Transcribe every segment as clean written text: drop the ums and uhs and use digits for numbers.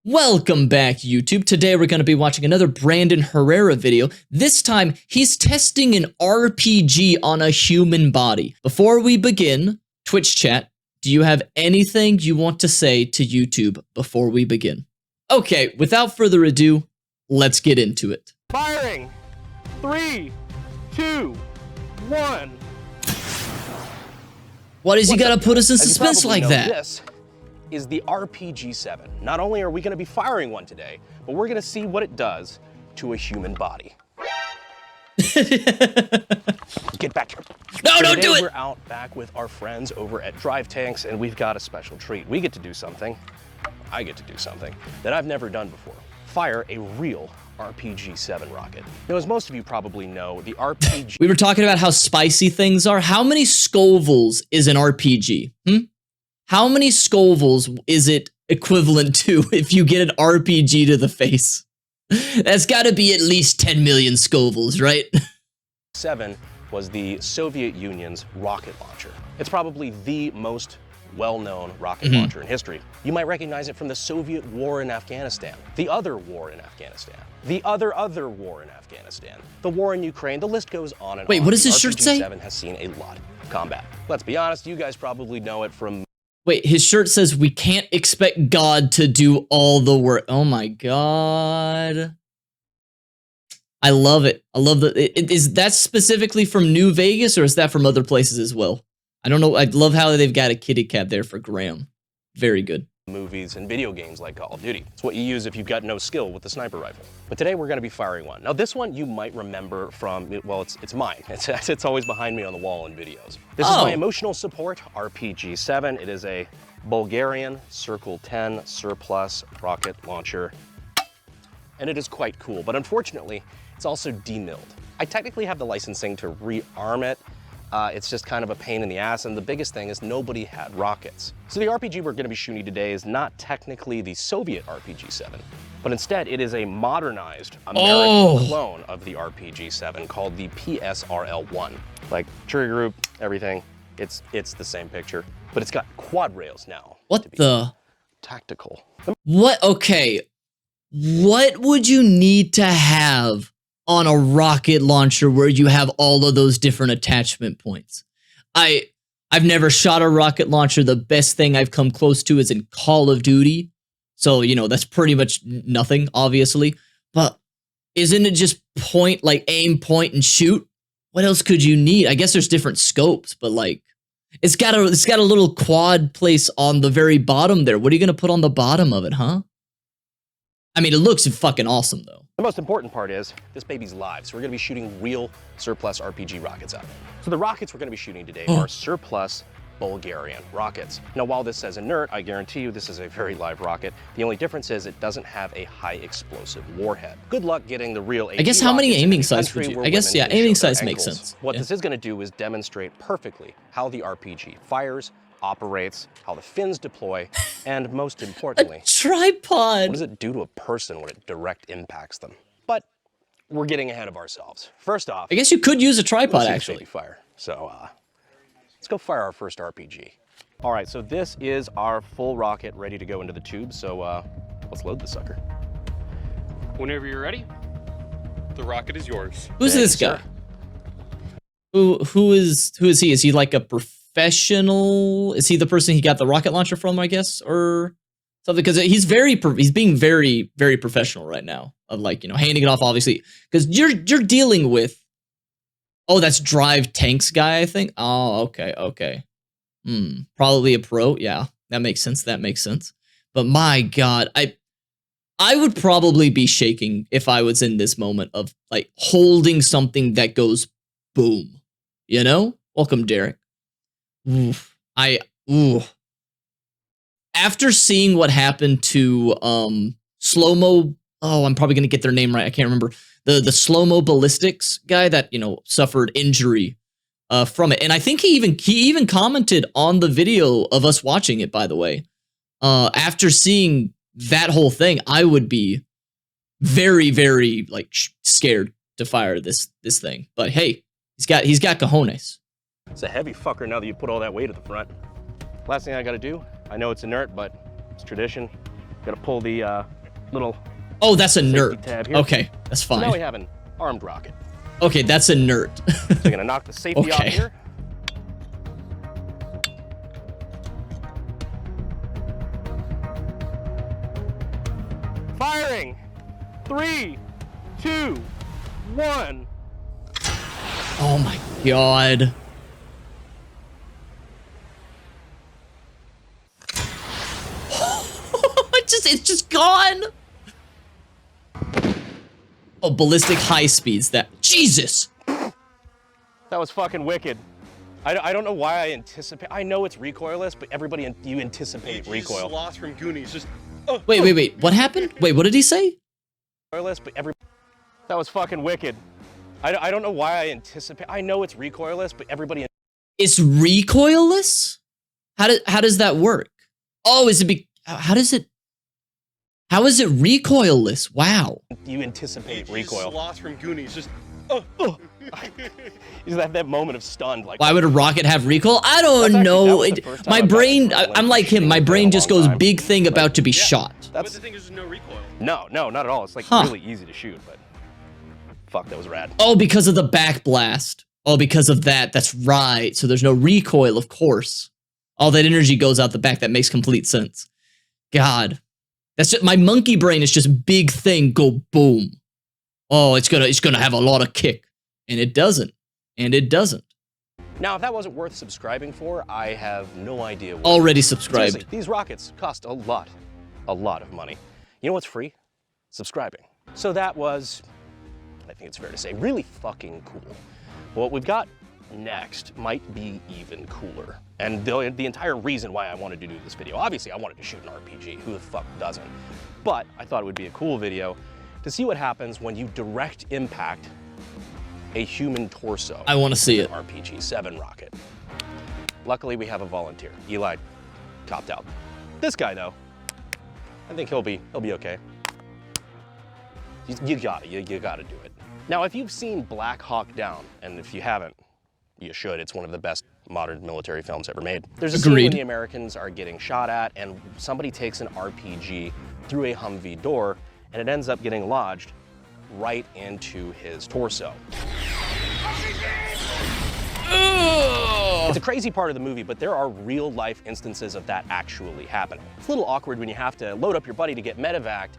Welcome back, YouTube. Today we're going to be watching another Brandon Herrera video. This time, he's testing an RPG on a human body. Before we begin, Twitch chat, do you have anything you want to say to YouTube before we begin? Okay, without further ado, let's get into it. Firing! 3, 2, 1. Why does he gotta put us in suspense like that? This is the RPG-7. Not only are we going to be firing one today, but we're going to see what it does to a human body. Get back here. No, don't do it! We're out back with our friends over at Drive Tanks, and we've got a special treat. We get to do something, I get to do something, that I've never done before. Fire a real RPG-7 rocket. Now, as most of you probably know, the RPG... We were talking about how spicy things are. How many Scovilles is an RPG? How many Scovilles is it equivalent to if you get an RPG to the face? That's got to be at least 10 million Scovilles, right? 7 was the Soviet Union's rocket launcher. It's probably the most well-known rocket launcher in history. You might recognize it from the Soviet war in Afghanistan, the other war in Afghanistan, the other war in Afghanistan, the war in Ukraine, the list goes on and on. Wait, what does his shirt say? RPG-7 has seen a lot of combat. Let's be honest, you guys probably know it from... Wait, his shirt says, "We can't expect God to do all the work." Oh my God. I love it. I love that. Is that specifically from New Vegas or is that from other places as well? I don't know. I love how they've got a kitty cat there for Graham. Very good. Movies and video games like Call of Duty. It's what you use if you've got no skill with the sniper rifle. But today we're going to be firing one. Now this one you might remember from, well, it's mine. It's always behind me on the wall in videos. This is my emotional support RPG-7. It is a Bulgarian Circle 10 surplus rocket launcher. And it is quite cool, but unfortunately, it's also demilled. I technically have the licensing to rearm it. It's just kind of a pain in the ass, and the biggest thing is nobody had rockets. So the RPG we're going to be shooting today is not technically the Soviet RPG-7, but instead it is a modernized American clone of the RPG-7 called the PSRL-1. Like trigger group, everything, it's the same picture, but it's got quad rails now. What the? Tactical. What? Okay. What would you need to have on a rocket launcher where you have all of those different attachment points? I've never shot a rocket launcher. The best thing I've come close to is in Call of Duty. So, you know, that's pretty much nothing, obviously. But isn't it just aim, point, and shoot? What else could you need? I guess there's different scopes, but like, it's got a little quad place on the very bottom there. What are you gonna put on the bottom of it, huh? I mean, it looks fucking awesome, though. The most important part is this baby's live, so we're going to be shooting real surplus RPG rockets out of it. So the rockets we're going to be shooting today are surplus Bulgarian rockets. Now, while this says inert, I guarantee you this is a very live rocket. The only difference is it doesn't have a high explosive warhead. Good luck getting the real AT I guess how many aiming size would you? I guess, yeah, aiming size makes sense. What this is going to do is demonstrate perfectly how the RPG fires, operates, how the fins deploy, and most importantly, a tripod. What does it do to a person when it direct impacts them? But we're getting ahead of ourselves. First off, I guess you could use a tripod actually. Fire. So let's go fire our first RPG. All right, so this is our full rocket ready to go into the tube. So let's load the sucker. Whenever you're ready, the rocket is yours. Who's this guy? Who is he? Is he like a professional? Is he the person he got the rocket launcher from, I guess, or something? Because he's being very, very professional right now, of like, you know, handing it off, obviously, because you're dealing with, that's Drive Tanks guy, I think. Oh, okay. Probably a pro. Yeah, that makes sense. But my God, I would probably be shaking if I was in this moment of like holding something that goes boom. You know? Welcome, Derek. After seeing what happened to Slow-Mo, I'm probably gonna get their name right, I can't remember, the Slow-Mo ballistics guy that, you know, suffered injury from it, and I think he even commented on the video of us watching it, by the way. After seeing that whole thing, I would be very, very like scared to fire this thing, but hey, he's got cojones. It's a heavy fucker now that you put all that weight at the front. Last thing I gotta do, I know it's inert, but it's tradition. Gotta pull the little Oh, that's safety inert. tab here. Okay, that's So now we fine. have an armed rocket. Okay, that's inert. So I'm gonna knock the safety off Okay. here. Firing! 3, 2, 1. Oh my god. It's just gone. Oh, ballistic high speeds. That Jesus. That was fucking wicked. I don't know why I anticipate. I know it's recoilless, but everybody you anticipate recoil. Lost from Goonies. Just Wait. What happened? Wait, what did he say? Recoilless, but that was fucking wicked. I don't know why I anticipate. I know it's recoilless, but everybody. It's recoilless? How does that work? Oh, how is it recoilless? Wow. You anticipate recoil. Lost from Goonies. Just Is that moment of stunned? Like, Why would a rocket have recoil? I don't That know. was the first time My I've brain, gotten it. I'm like him. My It's been brain a just long goes time. big thing about to be shot. but the thing is, there's no recoil. No, not at all. It's like Huh. really easy to shoot, but fuck, that was rad. Oh, because of the back blast. Oh, because of that. That's right. So there's no recoil, of course. All that energy goes out the back. That makes complete sense. God. That's just, my monkey brain is just big thing, go boom. Oh, it's gonna have a lot of kick. And it doesn't. And it doesn't. Now, if that wasn't worth subscribing for, I have no idea what. Already subscribed. Seriously, these rockets cost a lot of money. You know what's free? Subscribing. So that was, I think it's fair to say, really fucking cool. What we've got next might be even cooler. And the entire reason why I wanted to do this video, obviously I wanted to shoot an RPG, who the fuck doesn't? But I thought it would be a cool video to see what happens when you direct impact a human torso. I want to see it. RPG-7 rocket. Luckily we have a volunteer. Eli topped out. This guy though, I think he'll be okay. You gotta do it. Now, if you've seen Black Hawk Down, and if you haven't, you should. It's one of the best modern military films ever made. There's a scene when the Americans are getting shot at, and somebody takes an RPG through a Humvee door, and it ends up getting lodged right into his torso. It's a crazy part of the movie, but there are real life instances of that actually happening. It's a little awkward when you have to load up your buddy to get medevaced,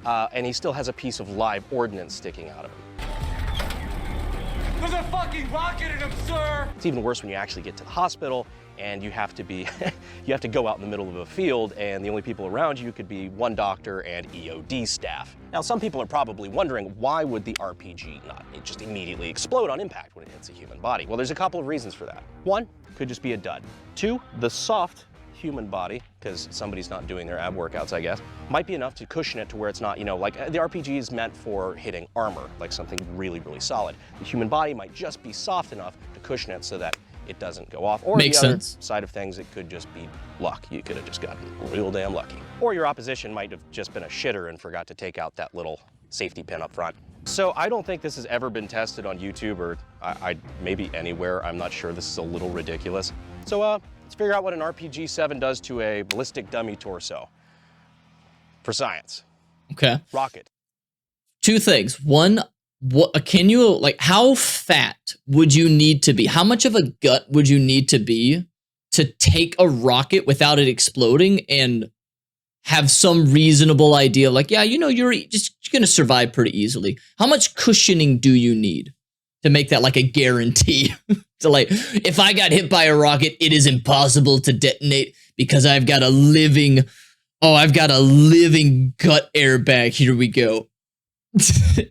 and he still has a piece of live ordnance sticking out of him. There's a fucking rocket in him, sir! It's even worse when you actually get to the hospital and you have to be, you have to go out in the middle of a field, and the only people around you could be one doctor and EOD staff. Now, some people are probably wondering, why would the RPG not just immediately explode on impact when it hits a human body? Well, there's a couple of reasons for that. One, could just be a dud. Two, the soft human body, because somebody's not doing their ab workouts, I guess, might be enough to cushion it to where it's not, like the RPG is meant for hitting armor, like something really, really solid. The human body might just be soft enough to cushion it so that it doesn't go off. Or Makes the other sense. side of things, it could just be luck. You could have just gotten real damn lucky. Or your opposition might have just been a shitter and forgot to take out that little safety pin up front. So I don't think this has ever been tested on YouTube or maybe anywhere. I'm not sure. This is a little ridiculous. So let's figure out what an RPG-7 does to a ballistic dummy torso. For science. Okay. Rocket. Two things. One, how fat would you need to be? How much of a gut would you need to be to take a rocket without it exploding and have some reasonable idea? Like, yeah, you're just going to survive pretty easily. How much cushioning do you need to make that like a guarantee? So like, if I got hit by a rocket, it is impossible to detonate because I've got a living gut airbag. Here we go.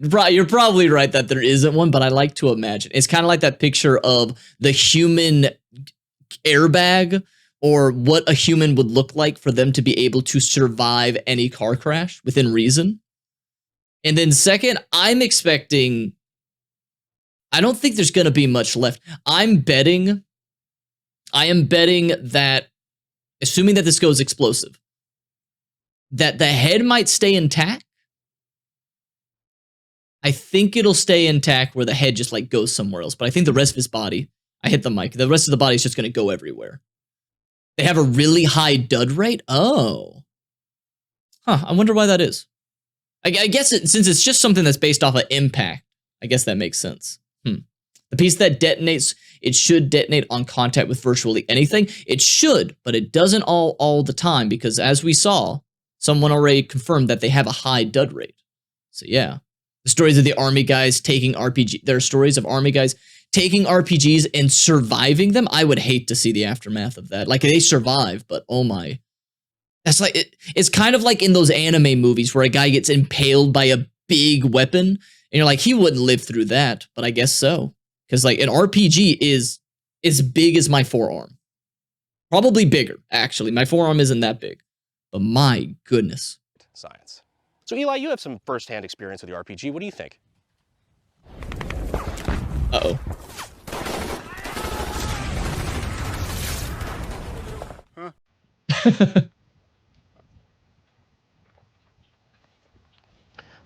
You're probably right that there isn't one, but I like to imagine. It's kind of like that picture of the human airbag, or what a human would look like for them to be able to survive any car crash within reason. And then second, I don't think there's going to be much left. I am betting that, assuming that this goes explosive, that the head might stay intact. I think it'll stay intact where the head just like goes somewhere else. But I think the rest of his body, I hit the mic, the rest of the body is just going to go everywhere. They have a really high dud rate? Oh. Huh, I wonder why that is. I guess since it's just something that's based off of impact, I guess that makes sense. The piece that detonates, it should detonate on contact with virtually anything. It should, but it doesn't all the time because as we saw, someone already confirmed that they have a high dud rate. So yeah. The stories of the army guys taking RPG, there are stories of army guys taking RPGs and surviving them. I would hate to see the aftermath of that. Like they survive, but oh my. That's like, it's kind of like in those anime movies where a guy gets impaled by a big weapon and you're like, he wouldn't live through that, but I guess so. Because like an RPG is as big as my forearm. Probably bigger, actually. My forearm isn't that big. But my goodness. Science. So Eli, you have some firsthand experience with the RPG. What do you think? Uh-oh. Huh?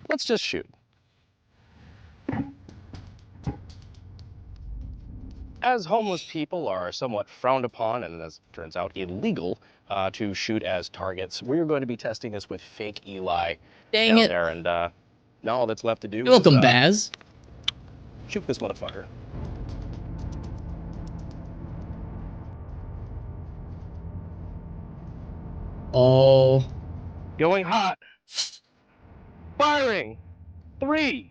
Let's just shoot. As homeless people are somewhat frowned upon and as it turns out illegal to shoot as targets, we're going to be testing this with fake Eli. Dang it. There, and now all that's left to do You're welcome, is Baz. shoot this motherfucker. Oh. Going hot. Firing. 3,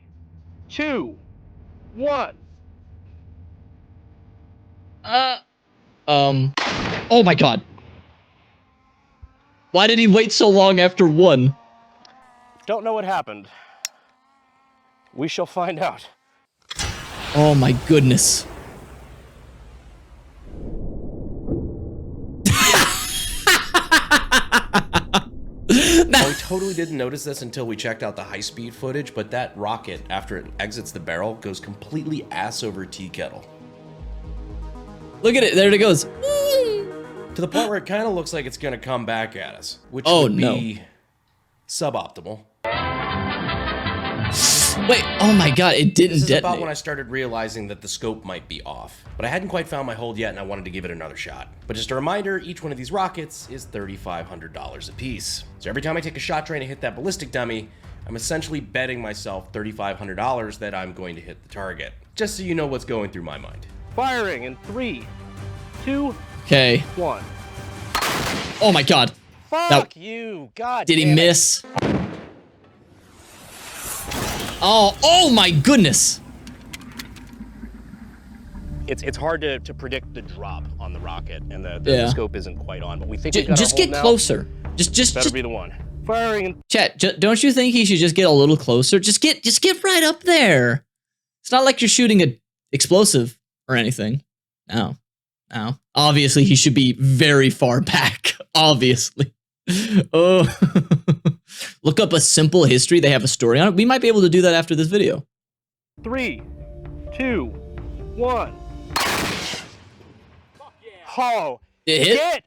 2, 1. Oh my god. Why did he wait so long after 1? Don't know what happened. We shall find out. Oh my goodness. We totally didn't notice this until we checked out the high-speed footage, but that rocket, after it exits the barrel, goes completely ass over tea kettle. Look at it, there it goes. To the point where it kind of looks like it's going to come back at us, which Oh, would no. be suboptimal. Wait, oh my god, it didn't This is detonate. about when I started realizing that the scope might be off, but I hadn't quite found my hold yet and I wanted to give it another shot. But just a reminder, each one of these rockets is $3,500 a piece. So every time I take a shot trying to hit that ballistic dummy, I'm essentially betting myself $3,500 that I'm going to hit the target. Just so you know what's going through my mind. Firing in 3, 2, Okay. 1. Oh my god. Fuck you. God Did he damn it. miss? Oh my goodness. It's hard to predict the drop on the rocket, and the scope isn't quite on, but we think we got Just our get hold now. closer. Just Better be the one. Firing in chat, don't you think he should just get a little closer? Just get right up there. It's not like you're shooting a explosive or anything. No. Obviously, he should be very far back. Obviously. Oh. Look up a simple history. They have a story on it. We might be able to do that after this video. 3, 2, 1. Oh, It hit? get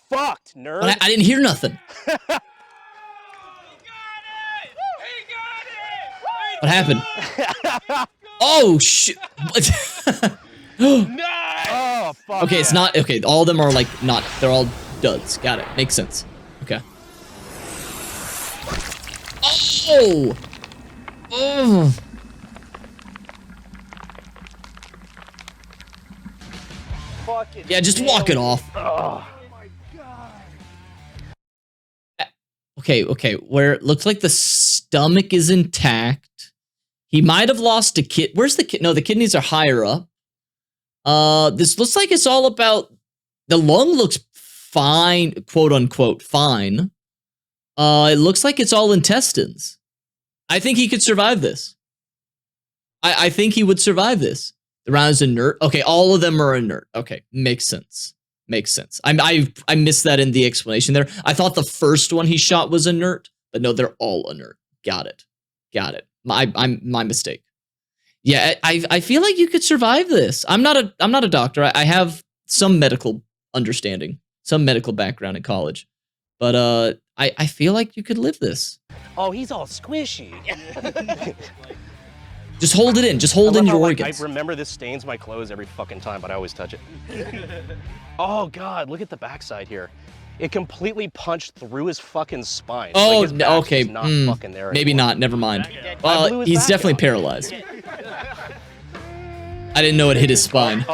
fucked, nerd. But I didn't hear nothing. What happened? Oh, shit. Oh, fuck. Okay, it's not. Okay, all of them are like not. They're all duds. Got it. Makes sense. Okay. Oh! Oh! Fucking Yeah, just walk it off. Oh. Okay, where it looks like the stomach is intact. He might have lost a kid. Where's the kid? No, the kidneys are higher up. This looks like it's all about the lung looks fine, quote unquote, fine. It looks like it's all intestines. I think he could survive this. I think he would survive this. The round is inert. Okay, all of them are inert. Okay, makes sense. Makes sense. I missed that in the explanation there. I thought the first one he shot was inert, but no, they're all inert. Got it. My mistake. Yeah, I feel like you could survive this. I'm not a doctor. I have some medical understanding, some medical background in college, but I feel like you could live this. Oh, he's all squishy. Just hold it in. Just hold in your organs. I remember this stains my clothes every fucking time, but I always touch it. Oh God, look at the backside here. It completely punched through his fucking spine. Oh, his back okay. is not fucking there Maybe anymore. not. Never mind. I blew his He's back definitely out. paralyzed. I didn't know it hit his spine.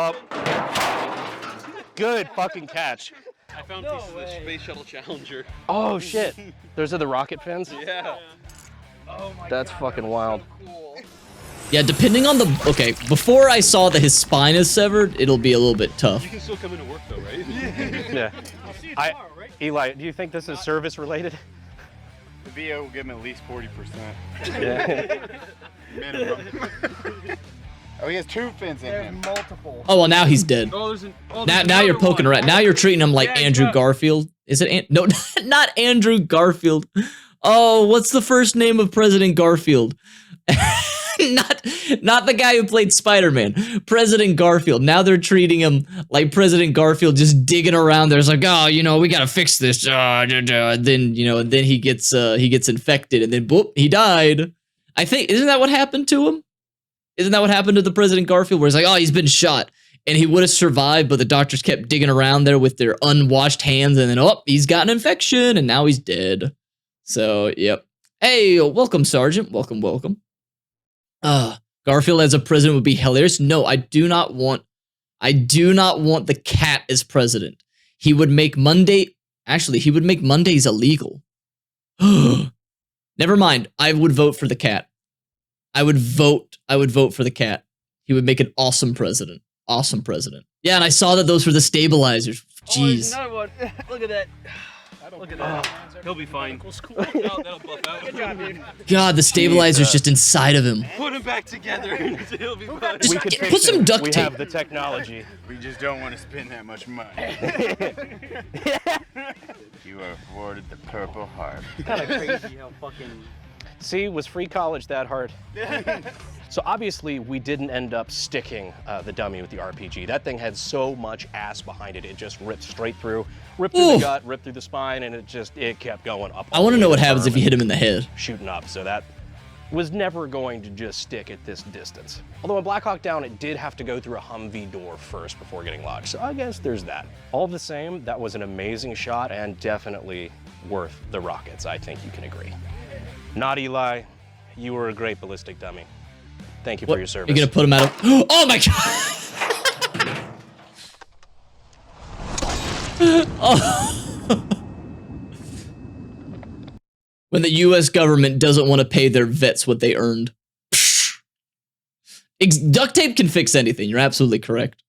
Good fucking catch. I found pieces of the Space Shuttle Challenger. Oh shit. Those are the rocket fins? Yeah. That's fucking wild. Yeah, depending on the... Okay, before I saw that his spine is severed, it'll be a little bit tough. You can still come into work though, right? Yeah. Eli, do you think this is service related? The VA will give him at least 40%. Yeah. Minimum. Oh, he has 2 fins in him. Multiple. Oh, well, now he's dead. Oh, there's an, oh, Now, there's now you're another poking one. around. Now you're treating him like Yeah, Andrew yeah. Garfield. Is it? No, not Andrew Garfield. Oh, what's the first name of President Garfield? not the guy who played Spider-Man. President Garfield. Now they're treating him like President Garfield, just digging around there. It's like, oh, we gotta fix this. Then and then he gets infected, and then boop, he died. I think isn't that what happened to him? Isn't that what happened to the President Garfield? Where it's like, oh, he's been shot, and he would have survived, but the doctors kept digging around there with their unwashed hands, and then he's got an infection, and now he's dead. So, yep. Hey, welcome, Sergeant. Welcome. Garfield as a president would be hilarious. No, I do not want the cat as president. He would make Mondays illegal. Never mind. I would vote for the cat. I would vote for the cat. He would make an awesome president. Awesome president. Yeah, and I saw that those were the stabilizers. Jeez. Oh, another one. Look at that. Look at that. He'll be fine. That'll buff out. Good job, dude. God, the stabilizer's just inside of him. Put him back together. He'll be fine. Just We could put fix some it. duct We tape. have the technology. We just don't want to spend that much money. You are afforded the Purple Heart. Kind of crazy how fucking. See, was free college that hard? So obviously we didn't end up sticking the dummy with the RPG. That thing had so much ass behind it. It just ripped straight through, ripped through Ooh. the gut, ripped through the spine, and it kept going up. I want to know what happens if you hit him in the head. Shooting up. So that was never going to just stick at this distance. Although in Black Hawk Down, it did have to go through a Humvee door first before getting lodged. So I guess there's that. All the same, that was an amazing shot and definitely worth the rockets. I think you can agree. Not Eli, you were a great ballistic dummy. Thank you for your service. You're gonna put him out of... Oh my god! Oh. When the US government doesn't want to pay their vets what they earned. Duct tape can fix anything. You're absolutely correct.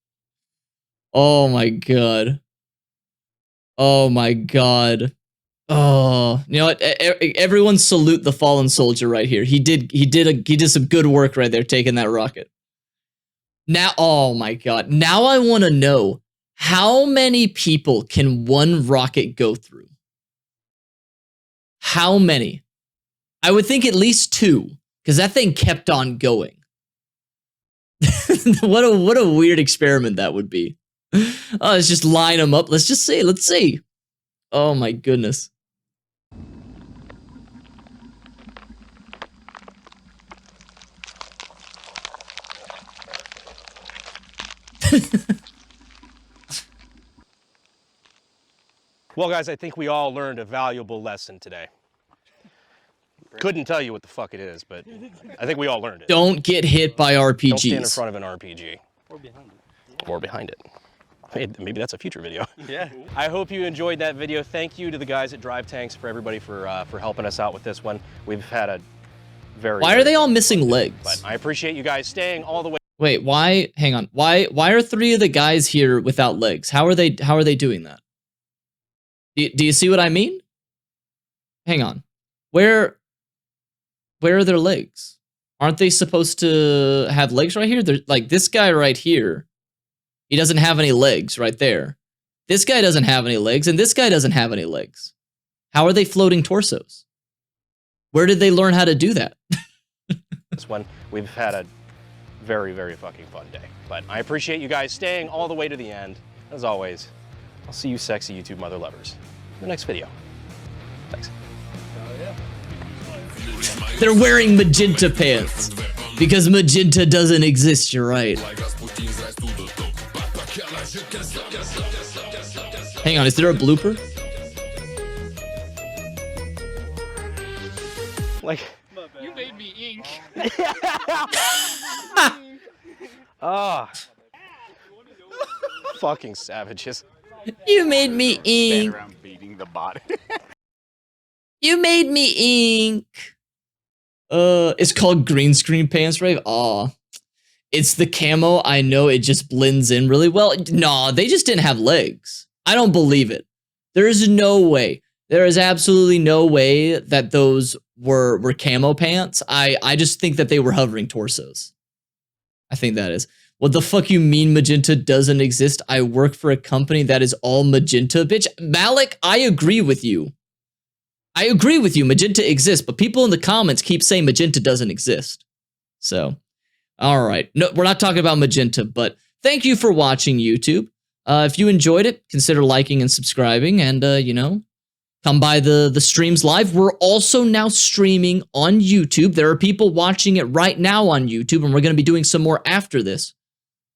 Oh my god. Oh my god. Oh, you know what? Everyone salute the fallen soldier right here. He did some good work right there, taking that rocket. Now, oh my god. Now I want to know, how many people can one rocket go through? How many? I would think at least 2, because that thing kept on going. What a weird experiment that would be. Oh, let's just line them up. Let's see. Oh my goodness. Well, guys, I think we all learned a valuable lesson today. Couldn't tell you what the fuck it is, but I think we all learned it. Don't get hit by RPGs. Don't stand in front of an RPG. Or behind it. Hey, maybe that's a future video. Yeah. I hope you enjoyed that video. Thank you to the guys at Drive Tanks, for everybody for helping us out with this one. We've had a very... Why are they all missing legs? But I appreciate you guys staying all the way. Wait, why? Hang on. Why are 3 of the guys here without legs? How are they doing that? Do you see what I mean? Hang on. Where are their legs? Aren't they supposed to have legs right here? They're like this guy right here. He doesn't have any legs right there. This guy doesn't have any legs, and this guy doesn't have any legs. How are they floating torsos? Where did they learn how to do that? This one, we've had a very, very fucking fun day. But I appreciate you guys staying all the way to the end. As always, I'll see you sexy YouTube mother lovers in the next video. Thanks. They're wearing magenta pants because magenta doesn't exist. You're right. Hang on, is there a blooper? You made me ink. Ah. Fucking savages. You made me ink. around beating the bot. You made me ink. It's called green screen pants, Rave. Aw. It's the camo. I know it just blends in really well. Nah, they just didn't have legs. I don't believe it. There is no way. There is absolutely no way that those were camo pants. I just think that they were hovering torsos. I think that is. What the fuck you mean magenta doesn't exist? I work for a company that is all magenta, bitch. Malik, I agree with you. I agree with you. Magenta exists, but people in the comments keep saying magenta doesn't exist. So, all right. No, we're not talking about magenta, but thank you for watching, YouTube. If you enjoyed it, consider liking and subscribing, and you know, come by the streams live. We're also now streaming on YouTube. There are people watching it right now on YouTube, and we're going to be doing some more after this.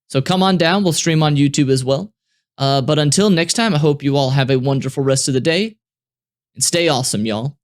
So come on down. We'll stream on YouTube as well. But until next time, I hope you all have a wonderful rest of the day. And stay awesome, y'all.